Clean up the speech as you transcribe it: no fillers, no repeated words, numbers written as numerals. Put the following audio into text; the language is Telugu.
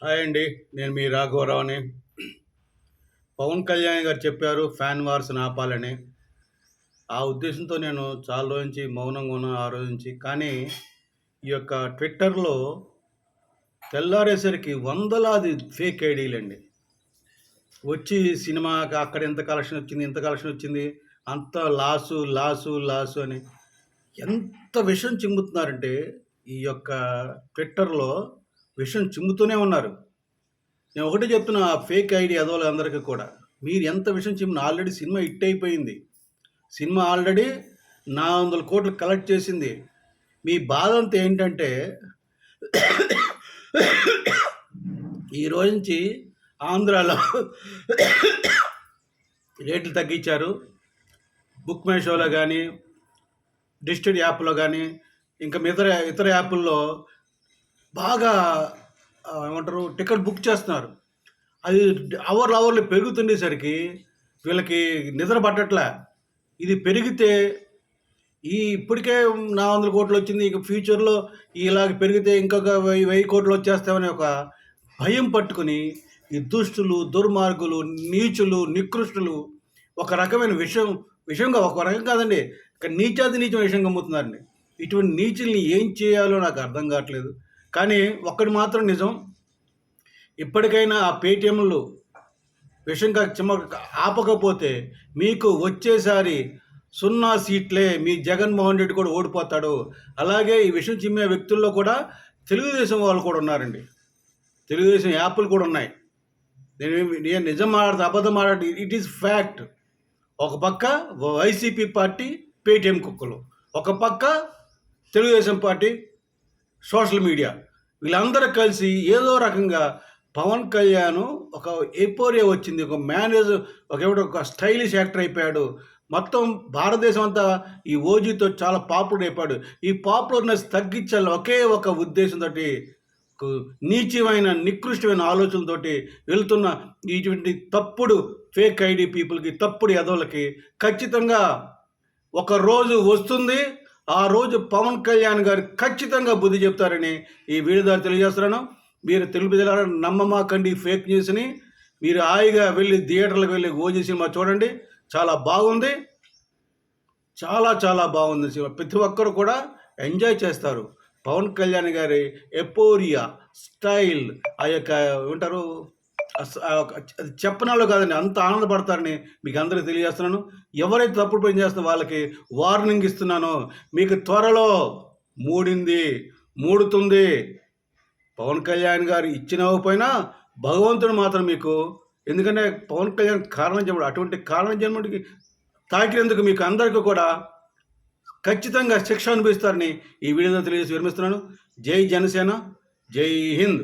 హాయ్ అండి. నేను మీ రాఘవరావుని. పవన్ కళ్యాణ్ గారు చెప్పారు ఫ్యాన్ వార్స్‌ని ఆపాలని. ఆ ఉద్దేశంతో నేను చాలా రోజుల నుంచి మౌనంగా ఉన్నాను ఆ రోజు నుంచి. కానీ ఈ యొక్క ట్విట్టర్‌లో తెల్లారేసరికి వందలాది ఫేక్ ఐడీలండి. వచ్చి సినిమాకి అక్కడ ఇంత కలెక్షన్ వచ్చింది, ఇంత కలెక్షన్ వచ్చింది. అంతా లాసు, లాసు, లాసు అని ఎంత విషం చిమ్ముతున్నారంటే ఈ యొక్క ట్విట్టర్‌లో విషం చిమ్ముతూనే ఉన్నారు. నేను ఒకటే చెప్తున్నా ఆ ఫేక్ ఐడి ఎదవలందరికీ కూడా. మీరు ఎంత విషయం చెప్పిన ఆల్రెడీ సినిమా హిట్ అయిపోయింది. సినిమా ఆల్రెడీ 400,00,00,000 కలెక్ట్ చేసింది. మీ బాధంతా ఏంటంటే ఈ రోజు నుంచి ఆంధ్రాలో రేట్లు తగ్గించారు. బుక్ మై షోలో కానీ, డిజిటల్ యాప్‌లో కానీ, ఇంకా ఇతర యాపుల్లో బాగా ఏమంటారు టికెట్ బుక్ చేస్తున్నారు. అది అవర్లు పెరుగుతుండేసరికి వీళ్ళకి నిద్ర పట్టట్లే. ఇది పెరిగితే ఇప్పటికే 400,00,00,000 వచ్చింది. ఇక ఫ్యూచర్‌లో ఇలాగ పెరిగితే ఇంకొక 1000,00,00,000 వచ్చేస్తామని ఒక భయం పట్టుకుని ఈ దుష్టులు, దుర్మార్గులు, నీచులు, నికృష్టులు ఒక రకమైన విషంగా ఒక రకం కాదండి. నీచాతి నీచం విషంగా అమ్ముతున్నారండి. ఇటువంటి నీచుల్ని ఏం చేయాలో నాకు అర్థం కావట్లేదు. కానీ ఒక్కటి మాత్రం నిజం. ఇప్పటికైనా ఆ పేటీఎంలు విషంగా ఆపకపోతే మీకు వచ్చేసారి 0 సీట్లే. మీ జగన్మోహన్ రెడ్డి కూడా ఓడిపోతాడు. అలాగే ఈ విషం చిమ్మే వ్యక్తుల్లో కూడా తెలుగుదేశం వాళ్ళు కూడా ఉన్నారండి. తెలుగుదేశం యాప్లు కూడా ఉన్నాయి. నేను నిజం మాట్లాడితే అబద్ధం మాట్లాడి ఇట్ ఈస్ ఫ్యాక్ట్. ఒక పక్క వైసీపీ పార్టీ పేటీఎం కుక్కలు, ఒక పక్క తెలుగుదేశం పార్టీ సోషల్ మీడియా, వీళ్ళందరూ కలిసి ఏదో రకంగా పవన్ కళ్యాణ్ ఒక ఎపోరియా వచ్చింది. ఒక మేనేజర్ ఒక స్టైలిష్ యాక్టర్ అయిపోయాడు. మొత్తం భారతదేశం అంతా ఈ ఓజీతో చాలా పాపులర్ అయిపోయాడు. ఈ పాపులర్నెస్ తగ్గించాలి ఒకే ఒక ఉద్దేశంతో నీచమైన నికృష్టమైన ఆలోచనలతోటి వెళ్తున్న ఇటువంటి తప్పుడు ఫేక్ ఐడి పీపుల్కి, తప్పుడు ఎదవులకి ఖచ్చితంగా ఒక రోజు వస్తుంది. ఆ రోజు పవన్ కళ్యాణ్ గారు ఖచ్చితంగా బుద్ధి చెప్తారని ఈ వీడియో ద్వారా తెలియజేస్తున్నాను. మీరు తెలుగు ప్రజలారా నమ్మమాకండి ఫేక్ న్యూస్ని. మీరు హాయిగా వెళ్ళి థియేటర్లకు వెళ్ళి ఓజీ సినిమా చూడండి. చాలా బాగుంది. చాలా చాలా బాగుంది సినిమా. ప్రతి ఒక్కరు కూడా ఎంజాయ్ చేస్తారు. పవన్ కళ్యాణ్ గారి ఎపోరియా స్టైల్, ఆ యొక్క ఏమంటారు అది చెప్పనాలో కాదండి, అంత ఆనందపడతారని మీకు అందరికీ తెలియజేస్తున్నాను. ఎవరైతే తప్పుడు పని చేస్తున్న వాళ్ళకి వార్నింగ్ ఇస్తున్నానో, మీకు త్వరలో మూడుతుంది. పవన్ కళ్యాణ్ గారు ఇచ్చినకపోయినా భగవంతుడు మాత్రం మీకు, ఎందుకంటే పవన్ కళ్యాణ్ కారణం జన్ముడు, అటువంటి కారణం జన్ముడికి తాకినందుకు మీకు అందరికీ కూడా ఖచ్చితంగా శిక్ష అనుభవిస్తారని ఈ వీడియోలో తెలియజేసి విరమిస్తున్నాను. జై జనసేన, జై హింద్.